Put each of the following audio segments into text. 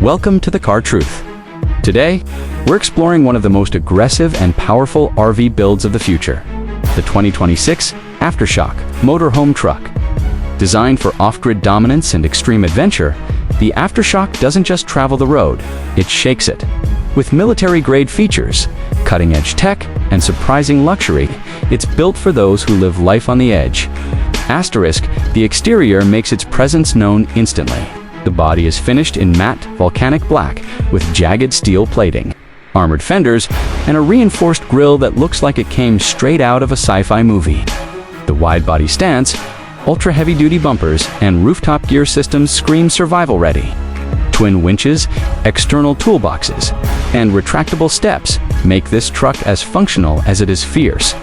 Welcome to the Car Truth. Today, we're exploring one of the most aggressive and powerful RV builds of the future, the 2026 Aftershock Motorhome Truck. Designed for off-grid dominance and extreme adventure, the Aftershock doesn't just travel the road, it shakes it. With military-grade features, cutting-edge tech, and surprising luxury, it's built for those who live life on the edge. Asterisk, the exterior makes its presence known instantly. The body is finished in matte, volcanic black with jagged steel plating, armored fenders, and a reinforced grille that looks like it came straight out of a sci-fi movie. The wide-body stance, ultra-heavy-duty bumpers, and rooftop gear systems scream survival-ready. Twin winches, external toolboxes, and retractable steps make this truck as functional as it is fierce.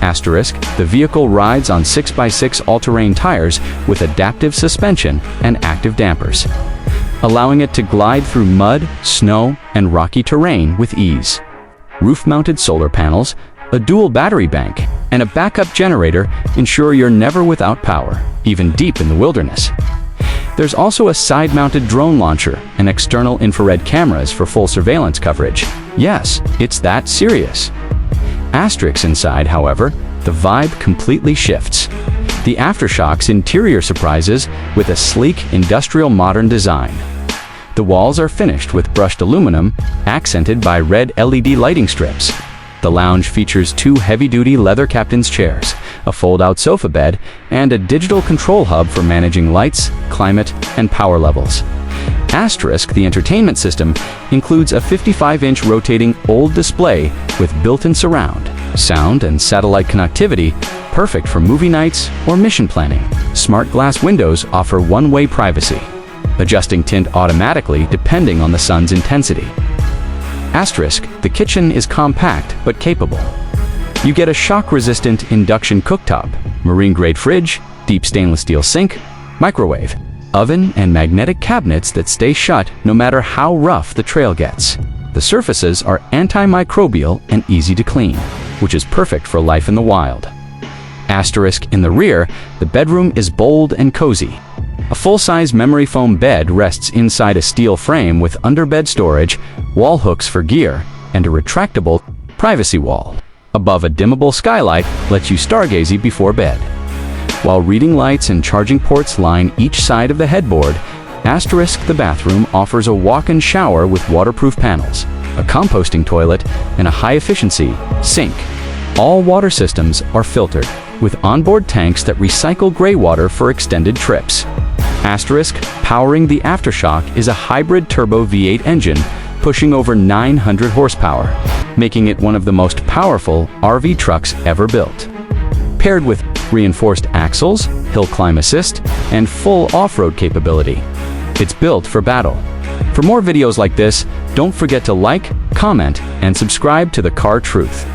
Asterisk, the vehicle rides on 6x6 all-terrain tires with adaptive suspension and active dampers, allowing it to glide through mud, snow, and rocky terrain with ease. Roof-mounted solar panels, a dual battery bank, and a backup generator ensure you're never without power, even deep in the wilderness. There's also a side-mounted drone launcher and external infrared cameras for full surveillance coverage. Yes, it's that serious. Asterisk inside, however, the vibe completely shifts. The Aftershock's interior surprises with a sleek, industrial modern design. The walls are finished with brushed aluminum, accented by red LED lighting strips. The lounge features two heavy-duty leather captain's chairs, a fold-out sofa bed, and a digital control hub for managing lights, climate, and power levels. Asterisk, the entertainment system includes a 55-inch rotating OLED display with built-in surround, sound, and satellite connectivity, perfect for movie nights or mission planning. Smart glass windows offer one-way privacy, adjusting tint automatically depending on the sun's intensity. Asterisk, the kitchen is compact but capable. You get a shock-resistant induction cooktop, marine-grade fridge, deep stainless steel sink, microwave, oven, and magnetic cabinets that stay shut no matter how rough the trail gets. The surfaces are antimicrobial and easy to clean, which is perfect for life in the wild. Asterisk, in the rear, the bedroom is bold and cozy. A full-size memory foam bed rests inside a steel frame with underbed storage, wall hooks for gear, and a retractable privacy wall. Above, a dimmable skylight lets you stargaze before bed. While reading lights and charging ports line each side of the headboard, Asterisk, the bathroom offers a walk-in shower with waterproof panels, a composting toilet, and a high-efficiency sink. All water systems are filtered, with onboard tanks that recycle gray water for extended trips. Asterisk, powering the Aftershock is a hybrid turbo V8 engine pushing over 900 horsepower, making it one of the most powerful RV trucks ever built. Paired with reinforced axles, hill climb assist, and full off-road capability, it's built for battle. For more videos like this, don't forget to like, comment, and subscribe to the Car Truth.